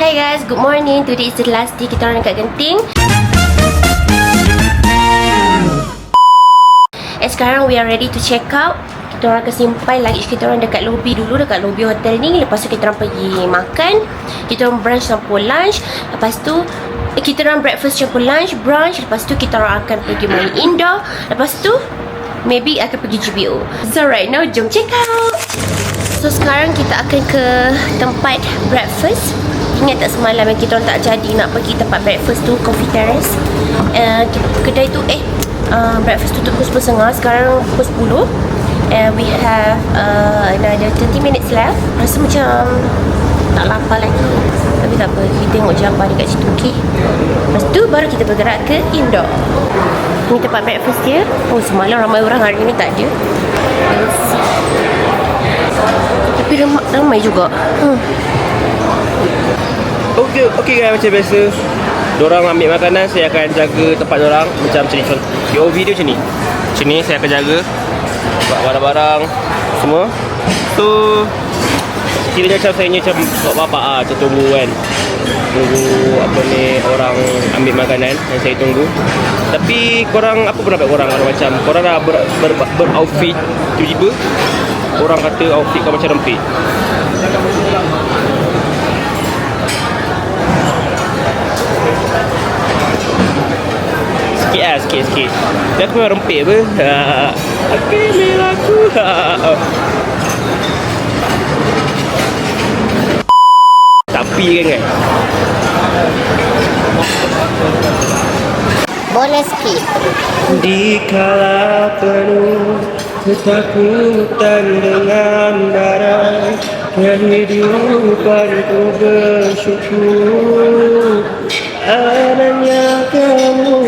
Hey guys, good morning. Today is the last day kita orang dekat Genting. Sekarang we are ready to check out. Kita orang akan simpan luggage kita orang dekat lobby dulu, dekat lobby hotel ni. Lepas tu kita orang pergi makan. Kita orang brunch campur lunch. Lepas tu kita orang breakfast campur lunch, brunch. Lepas tu kita orang akan pergi main indoor. Lepas tu maybe akan pergi GBO. So right now jom check out. So sekarang kita akan ke tempat breakfast. Ingat tak semalam yang kita orang tak jadi nak pergi tempat breakfast tu, Coffee Terrace. Kedai tu breakfast tutup pukul 10.30. Sekarang pukul 10. And we have another 30 minutes left. Rasa macam tak lapar lagi, tapi tak apa, kita tengok je apa dekat situ, okay? Lepas tu baru kita bergerak ke indoor. Ni tempat breakfast dia. Oh, semalam ramai orang, hari ni tak ada. Tapi ramai juga. Okey guys, macam biasa diorang ambil makanan, saya akan jaga tempat diorang. Macam ni, POV dia macam ni. Macam ni saya akan jaga buat barang-barang semua. So kiranya macam saya ni macam buat bapak macam tunggu kan, tunggu apa ni, orang ambil makanan dan saya tunggu. Tapi korang, apa pendapat korang kalau macam korang dah beroutfit, tiba-tiba orang kata outfit kau macam rempit? Sikit. Dia aku memang rempit apa? Okay, mila aku. Tapi kan? Boleh sikit. Dikala penuh ketakutan dengan darah, kehidupanku bersyukur adanya kamu.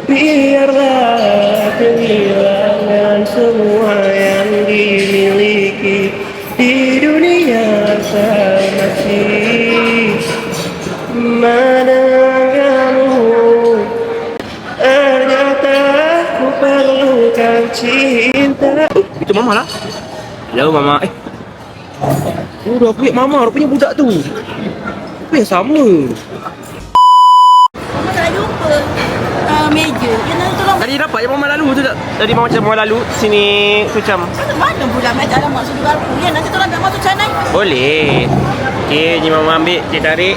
Biarlah kehilangan semua yang dimiliki di dunia masih mendengarmu. Ternyata ku perlukan cinta. Itu mama lah. Hello mama. Udah punya mama, rupanya budak tu. Apa yang sama? Mama tak jumpa meja. Dia nak tolong. Tadi dapat je mama lalu tu tak? Tadi mama macam mama lalu sini tu macam. Mana pula mat dalam maksud garpu. Ya nanti tolong ambil masuk canai. Boleh. Okey, ni mama ambil, dia tarik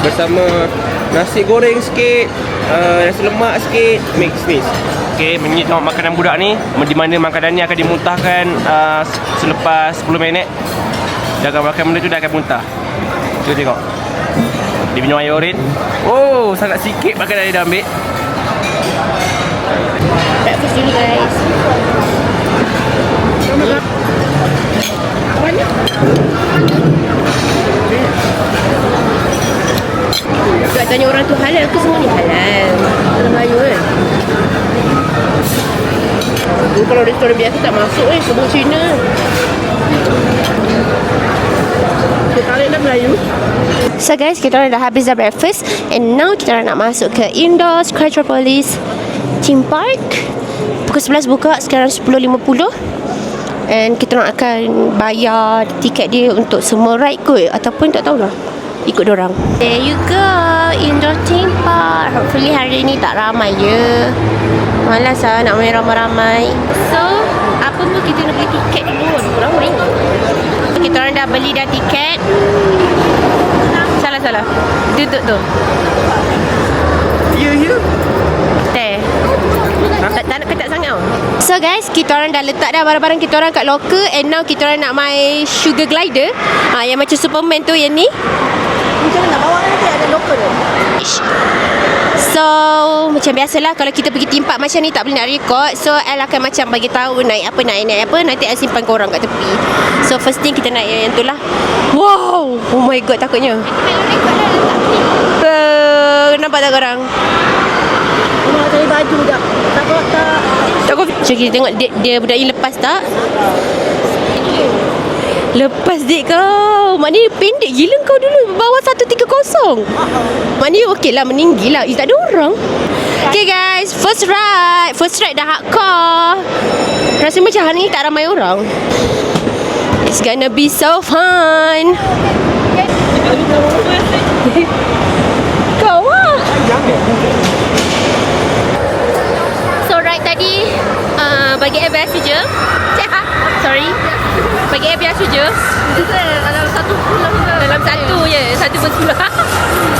bersama nasi goreng sikit, nasi lemak sikit, mix. Okey, ini tengok makanan budak ni, di mana makanan ni akan dimuntahkan selepas 10 minit. Dia akan makan benda tu, dia akan muntah. Cuba tengok. Dia minum air oren. Oh, sangat sikit makanan dia dah ambil. Breakfast dulu guys. Nak tanya orang tu halal ke semua ni halal? Dalam Melayu kan? Kalau restoran biasa tak masuk sebut Cina. Kalian dah Melayu. So guys, kita orang dah habis dah breakfast. And now kita orang nak masuk ke indoor Skyetropolis Theme Park. Pukul 11 buka, sekarang 10.50. And kita orang akan bayar tiket dia untuk semua ride kot, ataupun tak tahulah, ikut dorang. There you go, indoor theme park. Hopefully hari ni tak ramai je. Malas lah nak main ramai-ramai. So apa pun kita nak beli tiket dulu. Ramai ni. Kita orang dah beli dah tiket. Salah duduk tu. Ya Teh tak nak ketat sangat. So guys, kita orang dah letak dah barang-barang kita orang kat locker. And now kita orang nak main sugar glider. Yang macam Superman tu, yang ni. Macam mana nak bawa nanti ada local tu. So macam biasalah, kalau kita pergi theme park macam ni tak boleh nak record. So El akan macam bagi tahu naik apa. Nanti El simpan korang kat tepi. So first thing kita naik yang tu lah. Wow, oh my god, takutnya. Nampak tak korang? Mama cari baju dah. Tak. Cik kita tengok dia budak ni lepas tak? Lepas dek kau. Maknanya pendek gila kau dulu. Bawah 130. Maknanya okey lah, meninggi lah. Tak ada orang. Okay guys, first ride dah hardcore. Rasa macam hari ni tak ramai orang. It's gonna be so fun.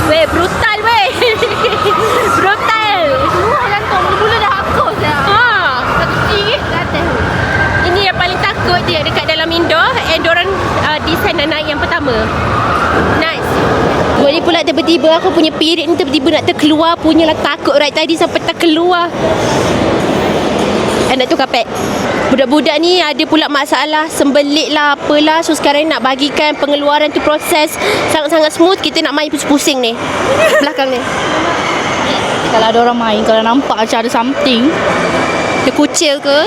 Weh, brutal weh. Brutal. Keluar gantung. Mula dah hakus dah. Satu tinggi ke atas. Ini yang paling takut dia dekat dalam indoor. And diorang design nak naik yang pertama. Nice. Boleh pula tiba-tiba aku punya period ni tiba-tiba nak terkeluar. Punyalah takut right tadi sampai terkeluar. Nak tu kapet. Budak-budak ni ada pula masalah sembelit lah apalah. So sekarang nak bagikan pengeluaran tu proses sangat-sangat smooth. Kita nak main pusing-pusing ni belakang ni. Kalau ada orang main, kalau nampak macam ada something, Dia kucil ke,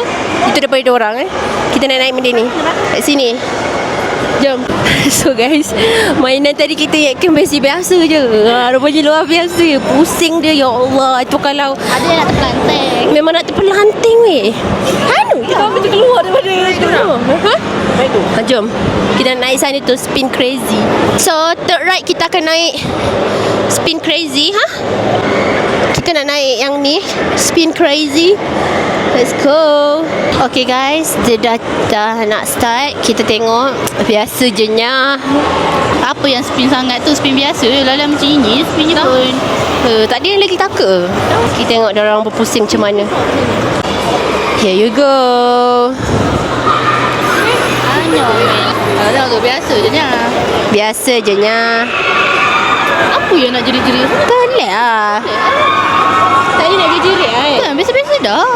itu daripada diorang Kita nak naik benda ni kat sini. Jom. So guys, mainan tadi kita ingatkan biasa-biasa je. Rupanya luar biasa. Pusing dia, ya Allah. Itu kalau ada yang nak terpelanting. memang nak terpelanting weh. Anu, kita macam keluar daripada itu. Jom. Kita naik sana tu, spin crazy. So, third ride kita akan naik spin crazy, Kita nak naik yang ni, spin crazy. Let's go. Okay guys, dia dah nak start. Kita tengok. Biasa je nya. Apa yang spin sangat tu? Spin biasa. Lalu macam ini spin je pun. Tak ada yang lagi takut. Kita tengok diorang berpusing macam mana. Here you go. Alah tu biasa je nya. Biasa je nya. Apa yang nak jerit-jerit? Tak lah. Tadi nak jerit Kan biasa-biasa dah.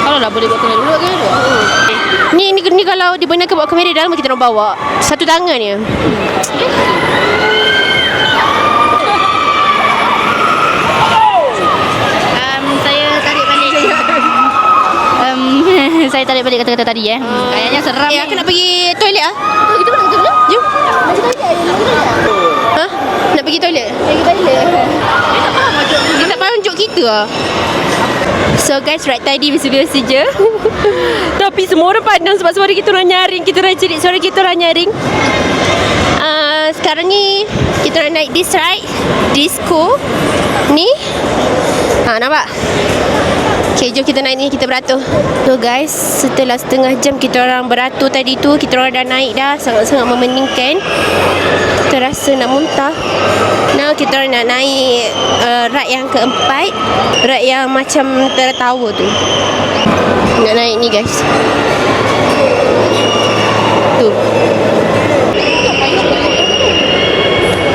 Kalau dah boleh buat kamera dulu kan dulu. Ni kalau dibenarkan buat kamera dalam kita nak bawa satu tangan je. Saya tarik balik kata-kata tadi Kayaknya seram Aku nak pergi toilet Kita pernah kerja dulu? Jom. Nak pergi toilet? Pergi toilet. Dia tak tunjuk kita So guys, right tadi biasa-biasa je. Tapi semua orang pandang sebab suara kita orang nyaring. Kita orang cerit, suara kita orang nyaring. Sekarang ni kita orang naik this ride, disco ni. Nampak? Okay, jom kita naik ni, kita beratur. So guys, setelah setengah jam kita orang beratur tadi tu, kita orang dah naik dah. Sangat-sangat memeningkan. Kita rasa nak muntah. Now kita orang nak naik ride yang keempat. Ride yang macam tertawa tu. Nak naik ni guys. Tu.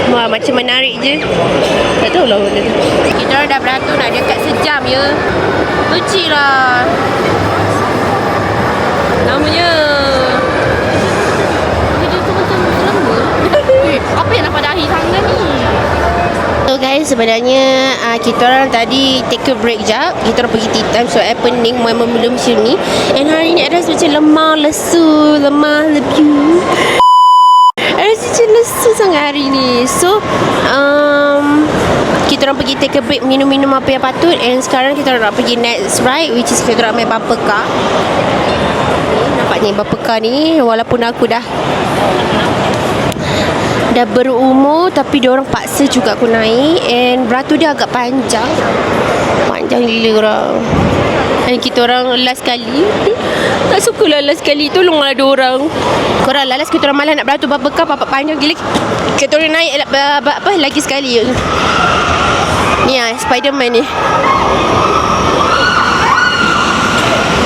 Wah, macam menarik je. Tak tahulah benda tu. Kita orang dah beratur nak dekat sejam ya. Kecil lah. Namanya. Dia tu macam lama. Apa yang dapat dahi sangat ni? So guys, sebenarnya kita orang tadi take a break jap. Kita orang pergi tea time. So happening memang belum macam ni. And hari ni ada macam lemah lesu, lemah lebiu. Ada macam lesu sangat hari ni. So kita orang pergi take a break, minum-minum apa yang patut. And sekarang kita orang nak pergi next ride, which is kita orang main bumper car. Nampaknya bumper car ni, walaupun aku dah berumur, tapi diorang paksa juga aku naik. And beratur dia agak panjang. Panjang gila korang. Dan kita orang last kali. Tak sukalah last kali. Tolonglah diorang. Korang lah last kita orang malas nak beratur bumper car, papak panjang gila. Kita orang naik lagi sekali. Ni Spiderman ni.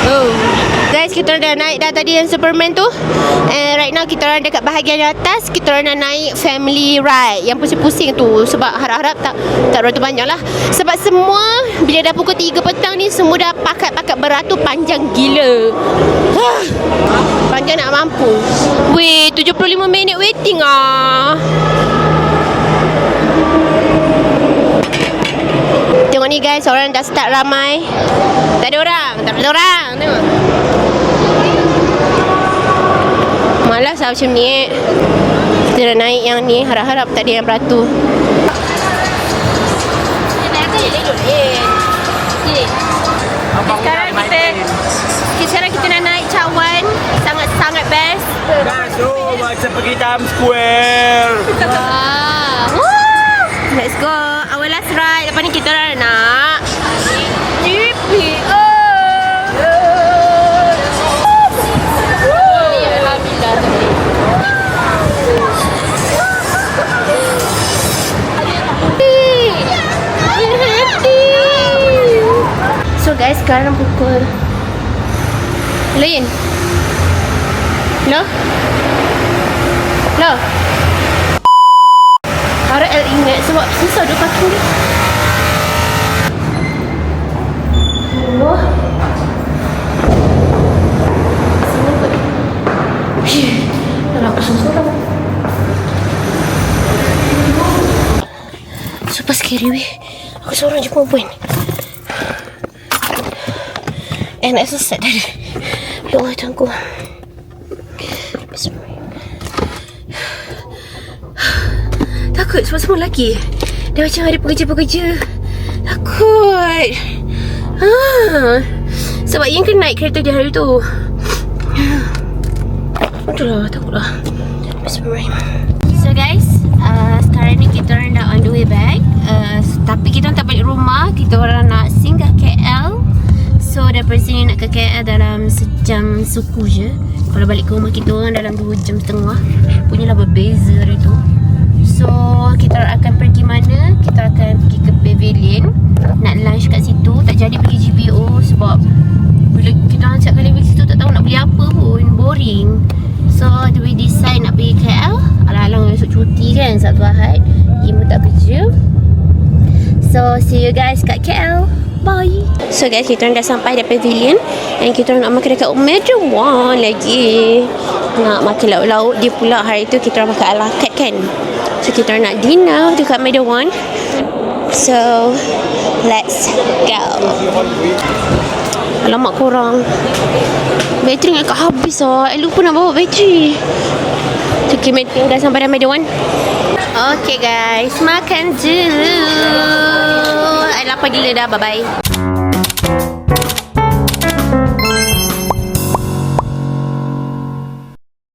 Oh guys, kita orang dah naik dah tadi yang Superman tu. And right now kita orang dekat bahagian atas. Kita orang nak naik family ride yang pusing-pusing tu. Sebab harap-harap tak beratur panjang lah. Sebab semua bila dah pukul 3 petang ni, semua dah pakat-pakat beratur panjang gila. Panjang nak mampu. Weh, 75 minit waiting Tengok ni guys, orang dah start ramai. Tak ada orang. Tengok. Malas lah macam ni Kita dah naik yang ni. Harap-harap tak ada yang beratur. Sekarang kita nak naik cawan. Sangat-sangat best. Macam pergi Times Square. Let's go. Our last ride. Lepas ni kita orang nak sekarang pukul Lain. Loh? Harap El ingat sebab susah duk parking dia. Oh. Sini kot. Dah aku susah. Super scary weh. Aku seorang je perempuan. Nak sesat dah. Ya Allah, tangguh. Takut sebab semua lelaki. Dia macam ada pekerja-pekerja. Takut. Sebab Ian kena naik kereta dia hari tu. Aduh, takutlah. Bismillahirrahmanirrahim. So guys, sekarang ni kita orang dah on the way back. Tapi kita orang tak balik rumah. Kita orang nak singgah KL. So daripada sini nak ke KL dalam sejam suku je. Kalau balik ke rumah kita orang dalam 2 jam setengah. Punyalah berbeza hari tu. So kita akan pergi mana? Kita akan pergi ke pavilion. Nak lunch kat situ. Tak jadi pergi GPO sebab bila kita orang setiap kali pergi situ tak tahu nak beli apa pun. Boring. So we decide nak pergi KL. Alang-alang esok cuti kan, Sabtu Ahad. Ibu tak kerja. So see you guys kat KL. Bye. So guys, kita orang dah sampai di pavilion. Dan kita orang nak makan dekat Medawan lagi. Nak makan lauk-lauk dia pula. Hari tu kita orang makan ala carte kan. So kita orang nak dinner dekat Medawan. So let's go. Alamak korang, bateri nak habis lah. Lupa nak bawa bateri. So kita dah sampai dah Medawan. Okay guys, makan dulu. Lapar gila dah, bye-bye.